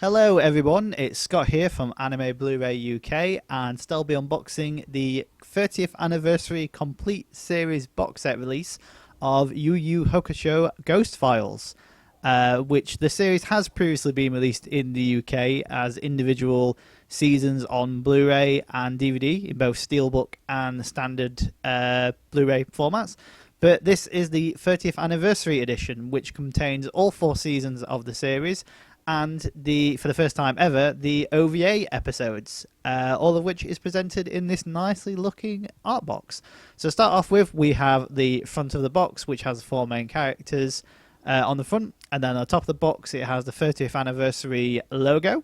Hello everyone, it's Scott here from AnimeBlurayUK and still be unboxing the 30th anniversary complete series box set release of Yu Yu Hakusho Ghost Files, which the series has previously been released in the UK as individual seasons on Blu-ray and DVD in both Steelbook and standard Blu-ray formats. But this is the 30th anniversary edition, which contains all 4 seasons of the series and for the first time ever, the OVA episodes, all of which is presented in this nicely looking art box. So to start off with, we have the front of the box, which has 4 main characters on the front, and then on top of the box it has the 30th anniversary logo,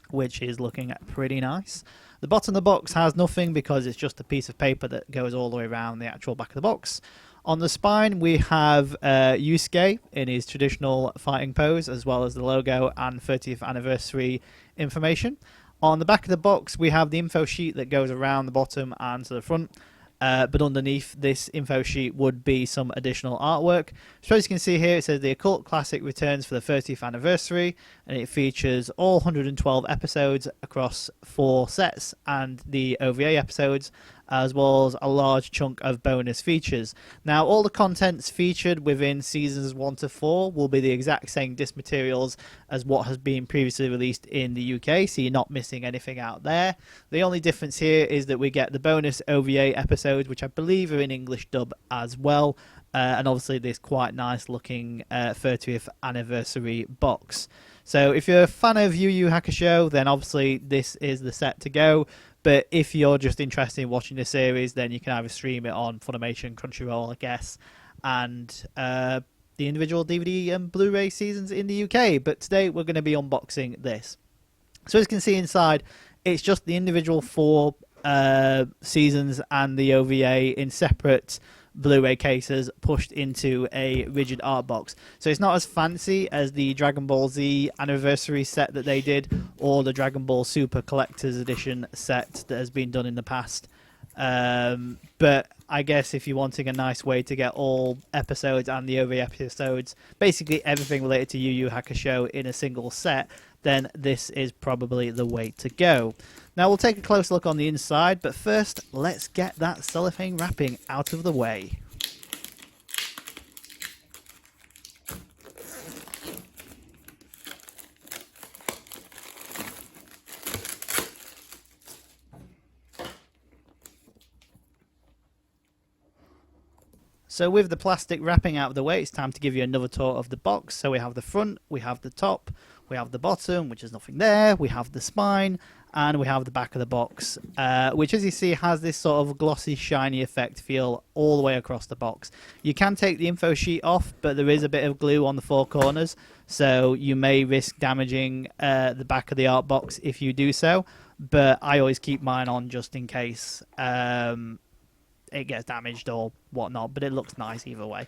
which is looking pretty nice. The bottom of the box has nothing because it's just a piece of paper that goes all the way around the actual back of the box. On the spine, we have Yusuke in his traditional fighting pose, as well as the logo and 30th anniversary information. On the back of the box, we have the info sheet that goes around the bottom and to the front. But underneath this info sheet would be some additional artwork. So as you can see here, it says the Occult Classic returns for the 30th anniversary, and it features all 112 episodes across 4 sets and the OVA episodes, as well as a large chunk of bonus features. Now, all the contents featured within seasons 1 to 4 will be the exact same disc materials as what has been previously released in the UK, so you're not missing anything out there. The only difference here is that we get the bonus OVA episodes, which I believe are in English dub as well, and obviously this quite nice looking 30th anniversary box. So if you're a fan of Yu Yu Hakusho, then obviously this is the set to go. But if you're just interested in watching the series, then you can either stream it on Funimation, Crunchyroll, I guess, and the individual DVD and Blu-ray seasons in the UK. But today we're going to be unboxing this. So as you can see inside, it's just the individual 4 seasons and the OVA in separate Blu-ray cases pushed into a rigid art box. So it's not as fancy as the Dragon Ball Z anniversary set that they did, or the Dragon Ball Super Collector's Edition set that has been done in the past. But I guess if you're wanting a nice way to get all episodes and the OVA episodes, basically everything related to Yu Yu Hakusho in a single set, then this is probably the way to go. Now we'll take a close look on the inside, but first let's get that cellophane wrapping out of the way. So with the plastic wrapping out of the way, it's time to give you another tour of the box. So we have the front, we have the top, we have the bottom, which is nothing there, we have the spine, and we have the back of the box, which as you see has this sort of glossy, shiny effect feel all the way across the box. You can take the info sheet off, but there is a bit of glue on the 4 corners, so you may risk damaging the back of the art box if you do so, but I always keep mine on just in case it gets damaged or whatnot, but it looks nice either way.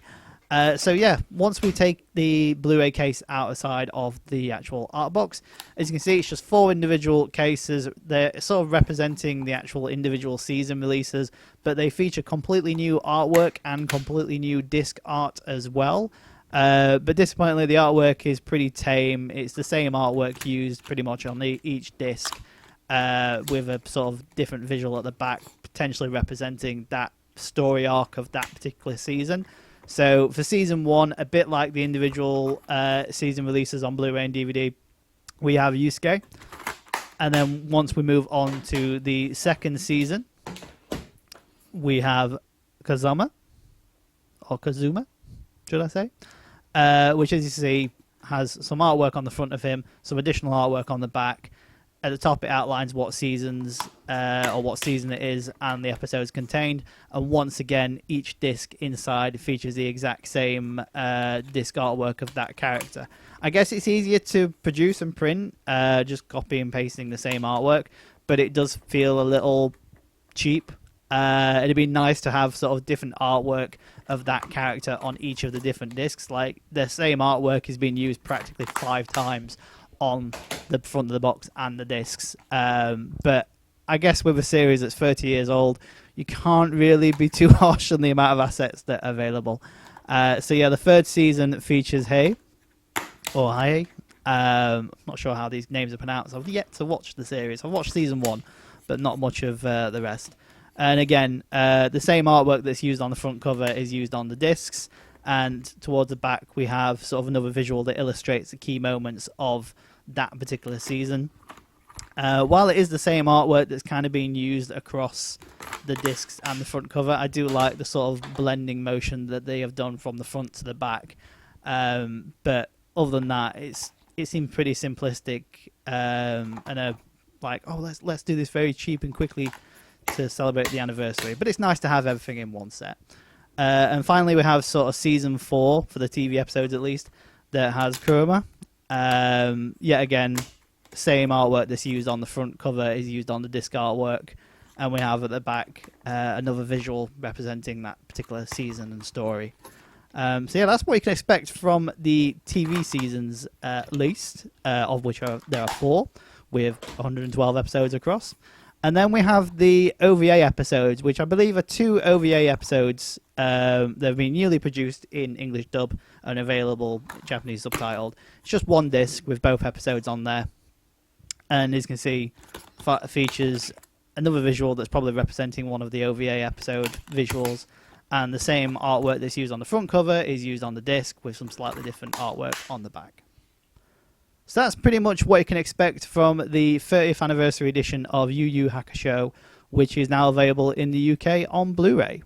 So yeah, once we take the Blu-ray case outside of the actual art box, as you can see, it's just 4 individual cases. They're sort of representing the actual individual season releases, but they feature completely new artwork and completely new disc art as well. But disappointingly, the artwork is pretty tame. It's the same artwork used pretty much on each disc, with a sort of different visual at the back, potentially representing that story arc of that particular season. So for season 1, a bit like the individual season releases on Blu-ray and DVD, we have Yusuke. And then once we move on to the second season, we have Kazuma, or Kazuma, should I say? Which, as you see, has some artwork on the front of him, some additional artwork on the back. At the top, it outlines what seasons or what season it is and the episodes contained. And once again, each disc inside features the exact same disc artwork of that character. I guess it's easier to produce and print, just copy and pasting the same artwork, but it does feel a little cheap. It'd be nice to have sort of different artwork of that character on each of the different discs. Like, the same artwork is being used practically 5 times on the front of the box and the discs, but I guess with a series that's 30 years old, you can't really be too harsh on the amount of assets that are available. So yeah, the 3rd season features Hei, or Hai, Not sure how these names are pronounced. I've yet to watch the series. I've watched season 1, but not much of the rest. And again, the same artwork that's used on the front cover is used on the discs, and towards the back we have sort of another visual that illustrates the key moments of that particular season. While it is the same artwork that's kind of being used across the discs and the front cover, I do like the sort of blending motion that they have done from the front to the back. But other than that, it seemed pretty simplistic, and let's do this very cheap and quickly to celebrate the anniversary. But it's nice to have everything in one set. And finally, we have sort of season 4 for the TV episodes, at least, that has Kurama. Yet again, same artwork that's used on the front cover is used on the disc artwork, and we have at the back another visual representing that particular season and story. So yeah, that's what you can expect from the TV seasons, at least, of which there are 4, with 112 episodes across. And then we have the OVA episodes, which I believe are 2 OVA episodes. They've been newly produced in English dub and available Japanese subtitled. It's just one disc with both episodes on there. And as you can see, features another visual that's probably representing one of the OVA episode visuals. And the same artwork that's used on the front cover is used on the disc with some slightly different artwork on the back. So that's pretty much what you can expect from the 30th anniversary edition of Yu Yu Hakusho, which is now available in the UK on Blu-ray.